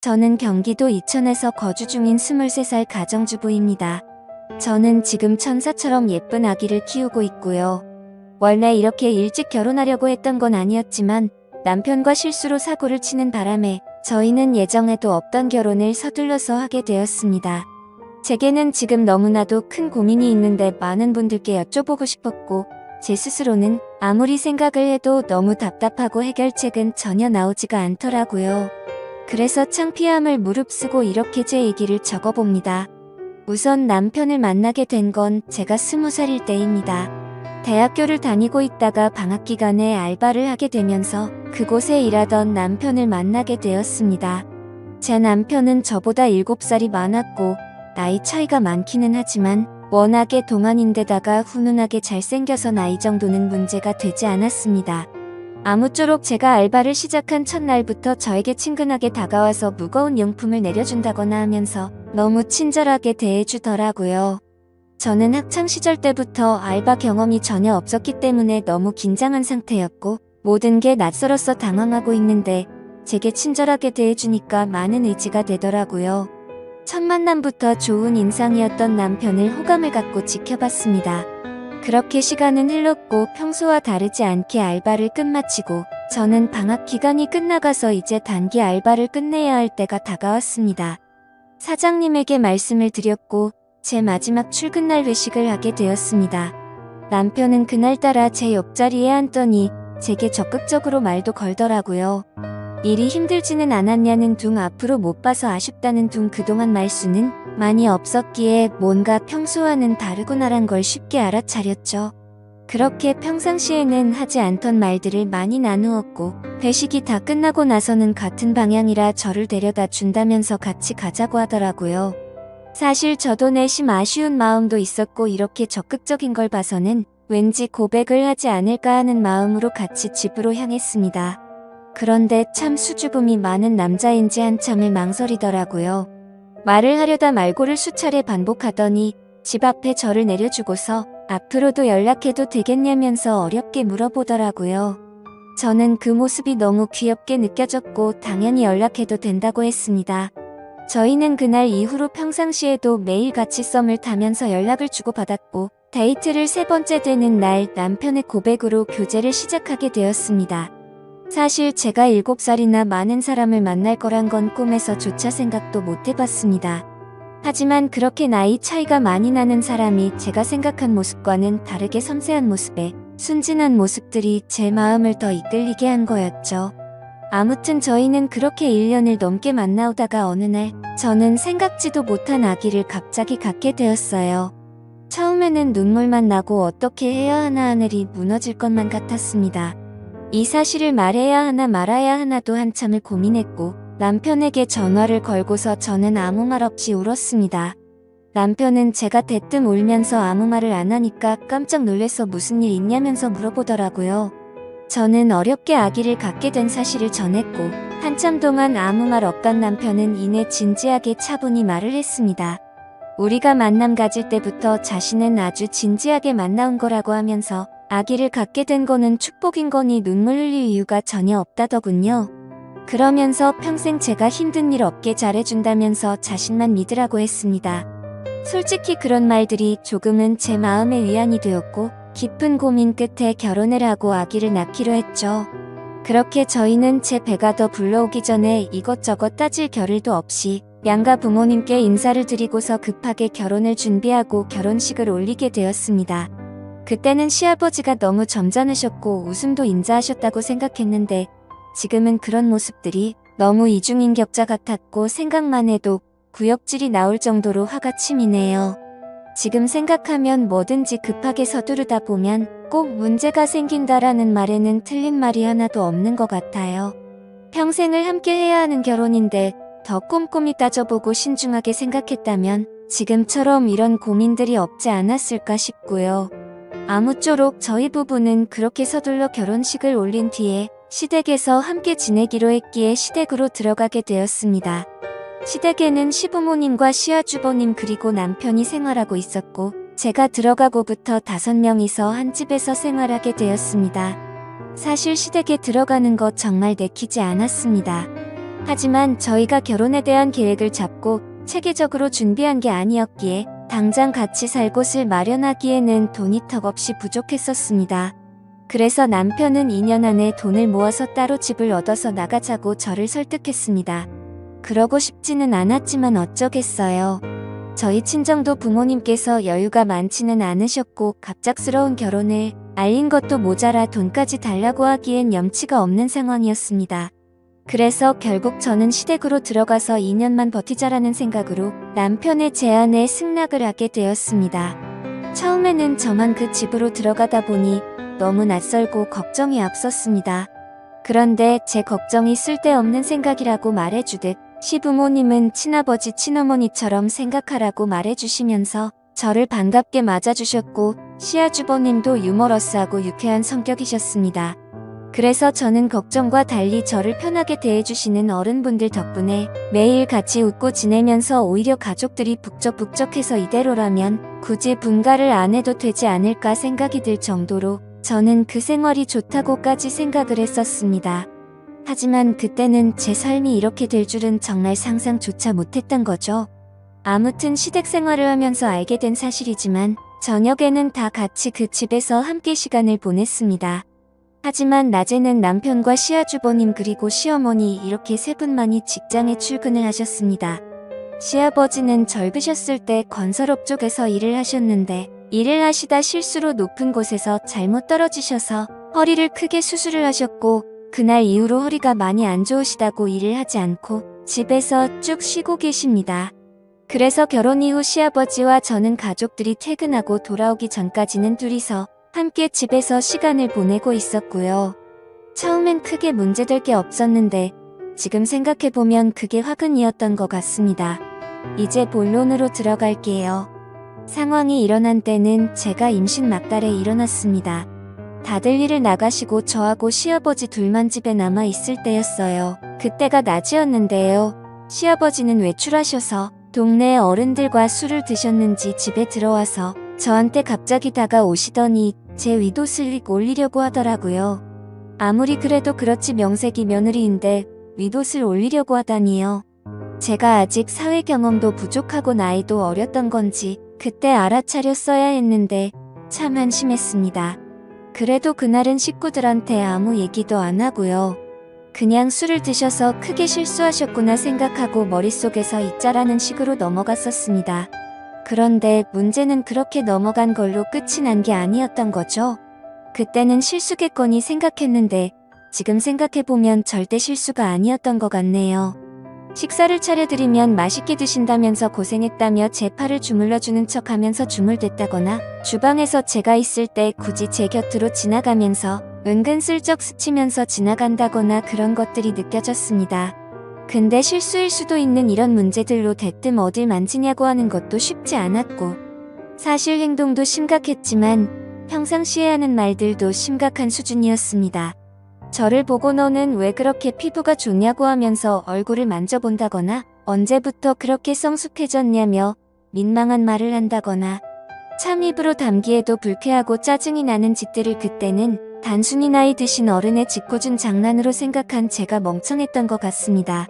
저는 경기도 이천에서 거주 중인 23살 가정주부입니다. 저는 지금 천사처럼 예쁜 아기를 키우고 있고요. 원래 이렇게 일찍 결혼하려고 했던 건 아니었지만 남편과 실수로 사고를 치는 바람에 저희는 예정에도 없던 결혼을 서둘러서 하게 되었습니다. 제게는 지금 너무나도 큰 고민이 있는데 많은 분들께 여쭤보고 싶었고, 제 스스로는 아무리 생각을 해도 너무 답답하고 해결책은 전혀 나오지가 않더라고요. 그래서 창피함을 무릅쓰고 이렇게 제 얘기를 적어봅니다. 우선 남편을 만나게 된 건 제가 20살일 때입니다. 대학교를 다니고 있다가 방학 기간에 알바를 하게 되면서 그곳에 일하던 남편을 만나게 되었습니다. 제 남편은 저보다 7살이 많았고 나이 차이가 많기는 하지만 워낙에 동안인데다가 훈훈하게 잘생겨서 나이 정도는 문제가 되지 않았습니다. 아무쪼록 제가 알바를 시작한 첫날부터 저에게 친근하게 다가와서 무거운 용품을 내려준다거나 하면서 너무 친절하게 대해주더라고요. 저는 학창시절 때부터 알바 경험이 전혀 없었기 때문에 너무 긴장한 상태였고 모든 게 낯설어서 당황하고 있는데 제게 친절하게 대해주니까 많은 의지가 되더라고요. 첫 만남부터 좋은 인상이었던 남편을 호감을 갖고 지켜봤습니다. 그렇게 시간은 흘렀고 평소와 다르지 않게 알바를 끝마치고 저는 방학 기간이 끝나가서 이제 단기 알바를 끝내야 할 때가 다가왔습니다. 사장님에게 말씀을 드렸고 제 마지막 출근날 회식을 하게 되었습니다. 남편은 그날따라 제 옆자리에 앉더니 제게 적극적으로 말도 걸더라고요. 일이 힘들지는 않았냐는 둥, 앞으로 못 봐서 아쉽다는 둥, 그동안 말수는 많이 없었기에 뭔가 평소와는 다르구나란 걸 쉽게 알아차렸죠. 그렇게 평상시에는 하지 않던 말들을 많이 나누었고 회식이 다 끝나고 나서는 같은 방향이라 저를 데려다 준다면서 같이 가자고 하더라고요. 사실 저도 내심 아쉬운 마음도 있었고 이렇게 적극적인 걸 봐서는 왠지 고백을 하지 않을까 하는 마음으로 같이 집으로 향했습니다. 그런데 참 수줍음이 많은 남자인지 한참을 망설이더라고요. 말을 하려다 말고를 수차례 반복하더니 집 앞에 저를 내려주고서 앞으로도 연락해도 되겠냐면서 어렵게 물어보더라고요. 저는 그 모습이 너무 귀엽게 느껴졌고 당연히 연락해도 된다고 했습니다. 저희는 그날 이후로 평상시에도 매일 같이 썸을 타면서 연락을 주고받았고 데이트를 3번째 되는 날 남편의 고백으로 교제를 시작하게 되었습니다. 사실 제가 7살이나 많은 사람을 만날 거란 건 꿈에서조차 생각도 못 해봤습니다. 하지만 그렇게 나이 차이가 많이 나는 사람이 제가 생각한 모습과는 다르게 섬세한 모습에 순진한 모습들이 제 마음을 더 이끌리게 한 거였죠. 아무튼 저희는 그렇게 1년을 넘게 만나오다가 어느 날 저는 생각지도 못한 아기를 갑자기 갖게 되었어요. 처음에는 눈물만 나고 어떻게 해야 하나 하늘이 무너질 것만 같았습니다. 이 사실을 말해야 하나 말아야 하나도 한참을 고민했고 남편에게 전화를 걸고서 저는 아무 말 없이 울었습니다. 남편은 제가 대뜸 울면서 아무 말을 안 하니까 깜짝 놀래서 무슨 일 있냐면서 물어보더라고요. 저는 어렵게 아기를 갖게 된 사실을 전했고 한참 동안 아무 말 없던 남편은 이내 진지하게 차분히 말을 했습니다. 우리가 만남 가질 때부터 자신은 아주 진지하게 만나온 거라고 하면서 아기를 갖게 된 거는 축복인 거니 눈물 흘릴 이유가 전혀 없다더군요. 그러면서 평생 제가 힘든 일 없게 잘해준다면서 자신만 믿으라고 했습니다. 솔직히 그런 말들이 조금은 제 마음의 위안이 되었고 깊은 고민 끝에 결혼을 하고 아기를 낳기로 했죠. 그렇게 저희는 제 배가 더 불러오기 전에 이것저것 따질 겨를도 없이 양가 부모님께 인사를 드리고서 급하게 결혼을 준비하고 결혼식을 올리게 되었습니다. 그때는 시아버지가 너무 점잖으셨고 웃음도 인자하셨다고 생각했는데 지금은 그런 모습들이 너무 이중인격자 같았고 생각만 해도 구역질이 나올 정도로 화가 치미네요. 지금 생각하면 뭐든지 급하게 서두르다 보면 꼭 문제가 생긴다라는 말에는 틀린 말이 하나도 없는 것 같아요. 평생을 함께 해야 하는 결혼인데 더 꼼꼼히 따져보고 신중하게 생각했다면 지금처럼 이런 고민들이 없지 않았을까 싶고요. 아무쪼록 저희 부부는 그렇게 서둘러 결혼식을 올린 뒤에 시댁에서 함께 지내기로 했기에 시댁으로 들어가게 되었습니다. 시댁에는 시부모님과 시아주버님 그리고 남편이 생활하고 있었고 제가 들어가고부터 5명이서 한 집에서 생활하게 되었습니다. 사실 시댁에 들어가는 거 정말 내키지 않았습니다. 하지만 저희가 결혼에 대한 계획을 잡고 체계적으로 준비한 게 아니었기에 당장 같이 살 곳을 마련하기에는 돈이 턱없이 부족했었습니다. 그래서 남편은 2년 안에 돈을 모아서 따로 집을 얻어서 나가자고 저를 설득했습니다. 그러고 싶지는 않았지만 어쩌겠어요. 저희 친정도 부모님께서 여유가 많지는 않으셨고 갑작스러운 결혼을 알린 것도 모자라 돈까지 달라고 하기엔 염치가 없는 상황이었습니다. 그래서 결국 저는 시댁으로 들어가서 2년만 버티자라는 생각으로 남편의 제안에 승낙을 하게 되었습니다. 처음에는 저만 그 집으로 들어가다 보니 너무 낯설고 걱정이 앞섰습니다. 그런데 제 걱정이 쓸데없는 생각이라고 말해주듯 시부모님은 친아버지 친어머니처럼 생각하라고 말해주시면서 저를 반갑게 맞아주셨고 시아주버님도 유머러스하고 유쾌한 성격이셨습니다. 그래서 저는 걱정과 달리 저를 편하게 대해주시는 어른분들 덕분에 매일 같이 웃고 지내면서 오히려 가족들이 북적북적해서 이대로라면 굳이 분가를 안 해도 되지 않을까 생각이 들 정도로 저는 그 생활이 좋다고까지 생각을 했었습니다. 하지만 그때는 제 삶이 이렇게 될 줄은 정말 상상조차 못했던 거죠. 아무튼 시댁 생활을 하면서 알게 된 사실이지만 저녁에는 다 같이 그 집에서 함께 시간을 보냈습니다. 하지만 낮에는 남편과 시아주버님 그리고 시어머니 이렇게 세 분만이 직장에 출근을 하셨습니다. 시아버지는 젊으셨을 때 건설업 쪽에서 일을 하셨는데 일을 하시다 실수로 높은 곳에서 잘못 떨어지셔서 허리를 크게 수술을 하셨고 그날 이후로 허리가 많이 안 좋으시다고 일을 하지 않고 집에서 쭉 쉬고 계십니다. 그래서 결혼 이후 시아버지와 저는 가족들이 퇴근하고 돌아오기 전까지는 둘이서 함께 집에서 시간을 보내고 있었고요. 처음엔 크게 문제될 게 없었는데 지금 생각해보면 그게 화근이었던 것 같습니다. 이제 본론으로 들어갈게요. 상황이 일어난 때는 제가 임신 막달에 일어났습니다. 다들 일을 나가시고 저하고 시아버지 둘만 집에 남아 있을 때였어요. 그때가 낮이었는데요. 시아버지는 외출하셔서 동네 어른들과 술을 드셨는지 집에 들어와서 저한테 갑자기 다가오시더니 제 위도 슬릭 올리려고 하더라고요. 아무리 그래도 그렇지 명색이 며느리인데 위도슬 올리려고 하다니요. 제가 아직 사회 경험도 부족하고 나이도 어렸던 건지 그때 알아차렸어야 했는데 참 한심했습니다. 그래도 그날은 식구들한테 아무 얘기도 안 하고요. 그냥 술을 드셔서 크게 실수하셨구나 생각하고 머릿속에서 잊자라는 식으로 넘어갔었습니다. 그런데 문제는 그렇게 넘어간 걸로 끝이 난 게 아니었던 거죠. 그때는 실수겠거니 생각했는데 지금 생각해보면 절대 실수가 아니었던 것 같네요. 식사를 차려드리면 맛있게 드신다면서 고생했다며 제 팔을 주물러주는 척하면서 주물댔다거나 주방에서 제가 있을 때 굳이 제 곁으로 지나가면서 은근슬쩍 스치면서 지나간다거나 그런 것들이 느껴졌습니다. 근데 실수일 수도 있는 이런 문제들로 대뜸 어딜 만지냐고 하는 것도 쉽지 않았고 사실 행동도 심각했지만 평상시에 하는 말들도 심각한 수준이었습니다. 저를 보고 너는 왜 그렇게 피부가 좋냐고 하면서 얼굴을 만져본다거나 언제부터 그렇게 성숙해졌냐며 민망한 말을 한다거나 참 입으로 담기에도 불쾌하고 짜증이 나는 짓들을 그때는 단순히 나이 드신 어른의 짓궂은 장난으로 생각한 제가 멍청했던 것 같습니다.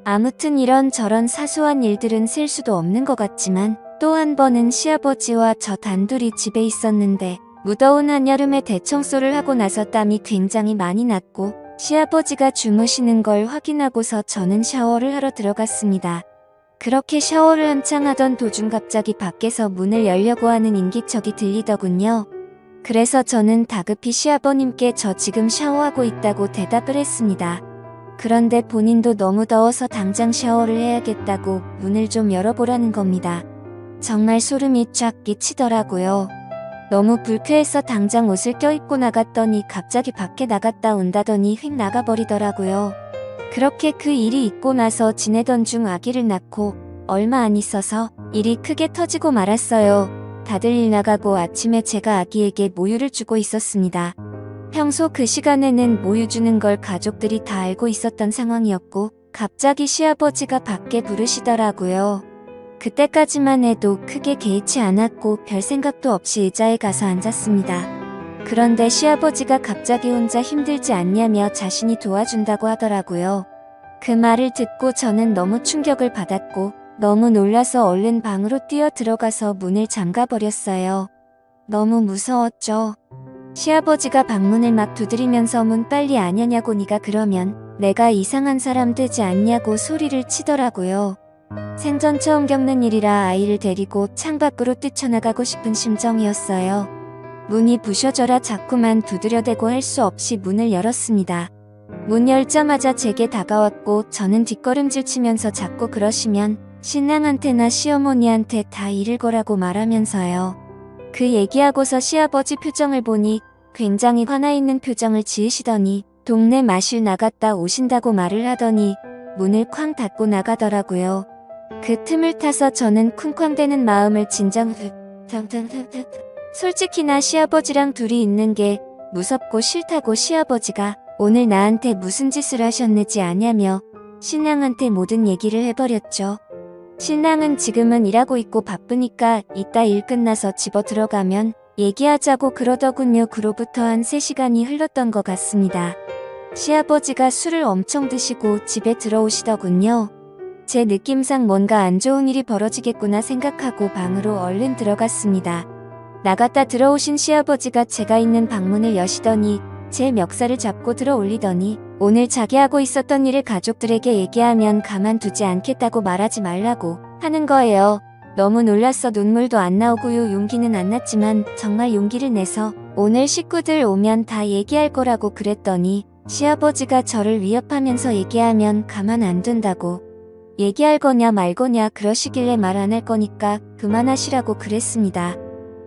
아무튼 이런저런 사소한 일들은 셀 수도 없는 것 같지만 또 한 번은 시아버지와 저 단둘이 집에 있었는데 무더운 한여름에 대청소를 하고 나서 땀이 굉장히 많이 났고 시아버지가 주무시는 걸 확인하고서 저는 샤워를 하러 들어갔습니다. 그렇게 샤워를 한창 하던 도중 갑자기 밖에서 문을 열려고 하는 인기척이 들리더군요. 그래서 저는 다급히 시아버님께 저 지금 샤워하고 있다고 대답을 했습니다. 그런데 본인도 너무 더워서 당장 샤워를 해야겠다고 문을 좀 열어보라는 겁니다. 정말 소름이 쫙 끼치더라고요. 너무 불쾌해서 당장 옷을 껴입고 나갔더니 갑자기 밖에 나갔다 온다더니 휙 나가버리더라고요. 그렇게 그 일이 있고 나서 지내던 중 아기를 낳고 얼마 안 있어서 일이 크게 터지고 말았어요. 다들 일 나가고 아침에 제가 아기에게 모유를 주고 있었습니다. 평소 그 시간에는 모유 주는 걸 가족들이 다 알고 있었던 상황이었고 갑자기 시아버지가 밖에 부르시더라고요. 그때까지만 해도 크게 개의치 않았고 별 생각도 없이 의자에 가서 앉았습니다. 그런데 시아버지가 갑자기 혼자 힘들지 않냐며 자신이 도와준다고 하더라고요. 그 말을 듣고 저는 너무 충격을 받았고 너무 놀라서 얼른 방으로 뛰어 들어가서 문을 잠가버렸어요. 너무 무서웠죠. 시아버지가 방문을 막 두드리면서 문 빨리 안 여냐고 네가 그러면 내가 이상한 사람 되지 않냐고 소리를 치더라고요. 생전 처음 겪는 일이라 아이를 데리고 창밖으로 뛰쳐나가고 싶은 심정이었어요. 문이 부셔져라 자꾸만 두드려대고 할 수 없이 문을 열었습니다. 문 열자마자 제게 다가왔고 저는 뒷걸음질 치면서 자꾸 그러시면 신랑한테나 시어머니한테 다 잃을 거라고 말하면서요. 그 얘기하고서 시아버지 표정을 보니 굉장히 화나 있는 표정을 지으시더니 동네 마실 나갔다 오신다고 말을 하더니 문을 쾅 닫고 나가더라고요. 그 틈을 타서 저는 쿵쾅대는 마음을 진정 솔직히나 시아버지랑 둘이 있는 게 무섭고 싫다고 시아버지가 오늘 나한테 무슨 짓을 하셨는지 아냐며 신랑한테 모든 얘기를 해버렸죠. 신랑은 지금은 일하고 있고 바쁘니까 이따 일 끝나서 집어 들어가면 얘기하자고 그러더군요. 그로부터 한 3시간이 흘렀던 것 같습니다. 시아버지가 술을 엄청 드시고 집에 들어오시더군요. 제 느낌상 뭔가 안 좋은 일이 벌어지겠구나 생각하고 방으로 얼른 들어갔습니다. 나갔다 들어오신 시아버지가 제가 있는 방문을 여시더니 제 멱살을 잡고 들어 올리더니 오늘 자기 하고 있었던 일을 가족들에게 얘기하면 가만두지 않겠다고 말하지 말라고 하는 거예요. 너무 놀라서 눈물도 안 나오고요. 용기는 안 났지만 정말 용기를 내서 오늘 식구들 오면 다 얘기할 거라고 그랬더니 시아버지가 저를 위협하면서 얘기하면 가만 안 둔다고 얘기할 거냐 말 거냐 그러시길래 말 안 할 거니까 그만하시라고 그랬습니다.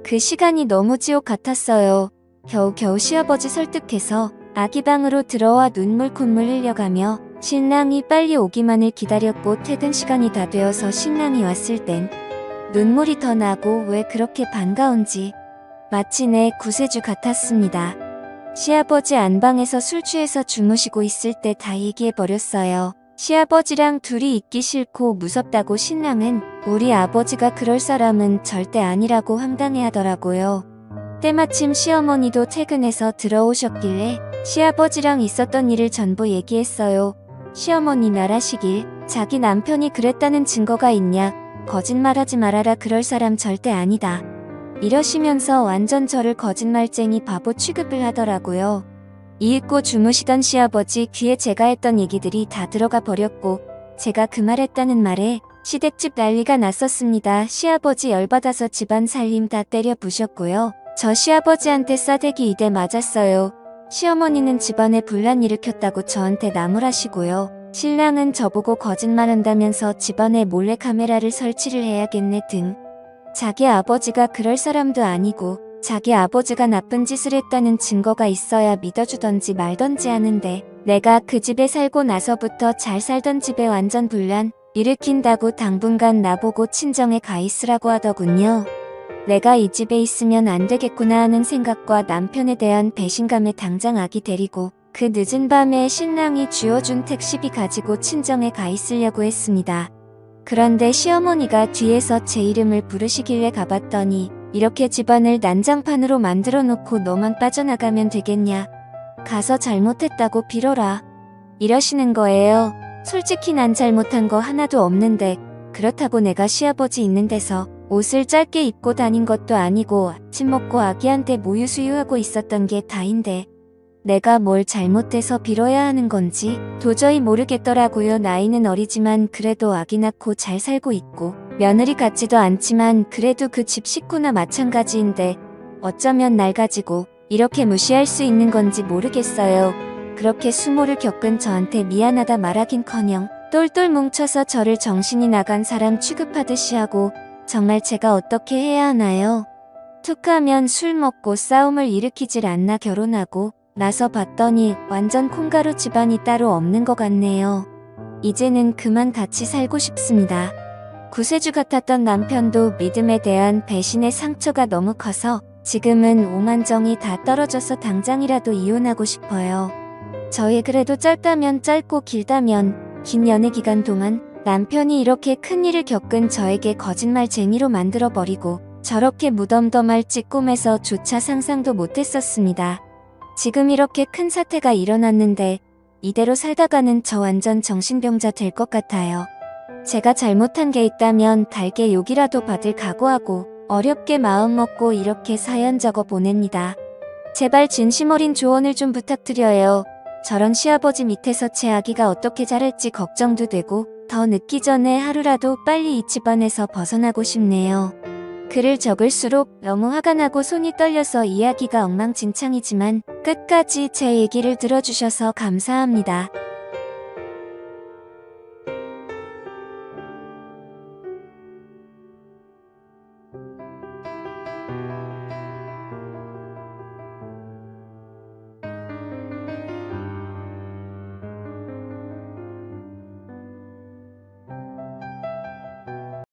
그 시간이 너무 지옥 같았어요. 겨우겨우 시아버지 설득해서 아기 방으로 들어와 눈물 콧물 흘려가며 신랑이 빨리 오기만을 기다렸고 퇴근 시간이 다 되어서 신랑이 왔을 땐 눈물이 더 나고 왜 그렇게 반가운지 마치 내 구세주 같았습니다. 시아버지 안방에서 술 취해서 주무시고 있을 때 다 얘기해버렸어요. 시아버지랑 둘이 있기 싫고 무섭다고 신랑은 우리 아버지가 그럴 사람은 절대 아니라고 황당해하더라고요. 때마침 시어머니도 퇴근해서 들어오셨길래 시아버지랑 있었던 일을 전부 얘기했어요. 시어머니 말하시길 자기 남편이 그랬다는 증거가 있냐? 거짓말하지 말아라 그럴 사람 절대 아니다. 이러시면서 완전 저를 거짓말쟁이 바보 취급을 하더라고요. 이윽고 주무시던 시아버지 귀에 제가 했던 얘기들이 다 들어가 버렸고 제가 그 말했다는 말에 시댁집 난리가 났었습니다. 시아버지 열받아서 집안 살림 다 때려 부셨고요. 저 시아버지한테 싸대기 2대 맞았어요. 시어머니는 집안에 분란 일으켰다고 저한테 나무라시고요. 신랑은 저보고 거짓말한다면서 집안에 몰래카메라를 설치를 해야겠네 등. 자기 아버지가 그럴 사람도 아니고 자기 아버지가 나쁜 짓을 했다는 증거가 있어야 믿어주던지 말던지 하는데 내가 그 집에 살고 나서부터 잘 살던 집에 완전 분란 일으킨다고 당분간 나보고 친정에 가 있으라고 하더군요. 내가 이 집에 있으면 안 되겠구나 하는 생각과 남편에 대한 배신감에 당장 아기 데리고 그 늦은 밤에 신랑이 쥐어준 택시비 가지고 친정에 가 있으려고 했습니다. 그런데 시어머니가 뒤에서 제 이름을 부르시길래 가봤더니 이렇게 집안을 난장판으로 만들어 놓고 너만 빠져나가면 되겠냐. 가서 잘못했다고 빌어라. 이러시는 거예요. 솔직히 난 잘못한 거 하나도 없는데 그렇다고 내가 시아버지 있는 데서 옷을 짧게 입고 다닌 것도 아니고 아침 먹고 아기한테 모유 수유하고 있었던 게 다인데 내가 뭘 잘못해서 빌어야 하는 건지 도저히 모르겠더라고요. 나이는 어리지만 그래도 아기 낳고 잘 살고 있고 며느리 같지도 않지만 그래도 그 집 식구나 마찬가지인데 어쩌면 날 가지고 이렇게 무시할 수 있는 건지 모르겠어요. 그렇게 수모를 겪은 저한테 미안하다 말하긴커녕 똘똘 뭉쳐서 저를 정신이 나간 사람 취급하듯이 하고 정말 제가 어떻게 해야 하나요? 툭하면 술 먹고 싸움을 일으키질 않나. 결혼하고 나서 봤더니 완전 콩가루 집안이 따로 없는 것 같네요. 이제는 그만 같이 살고 싶습니다. 구세주 같았던 남편도 믿음에 대한 배신의 상처가 너무 커서 지금은 오만정이 다 떨어져서 당장이라도 이혼하고 싶어요. 저희 그래도 짧다면 짧고 길다면 긴 연애 기간 동안 남편이 이렇게 큰일을 겪은 저에게 거짓말쟁이로 만들어버리고 저렇게 무덤덤할지 꿈에서조차 상상도 못했었습니다. 지금 이렇게 큰 사태가 일어났는데 이대로 살다가는 저 완전 정신병자 될 것 같아요. 제가 잘못한 게 있다면 달게 욕이라도 받을 각오하고 어렵게 마음먹고 이렇게 사연 적어 보냅니다. 제발 진심 어린 조언을 좀 부탁드려요. 저런 시아버지 밑에서 제 아기가 어떻게 자랄지 걱정도 되고 더 늦기 전에 하루라도 빨리 이 집안에서 벗어나고 싶네요. 글을 적을수록 너무 화가 나고 손이 떨려서 이야기가 엉망진창이지만 끝까지 제 얘기를 들어주셔서 감사합니다.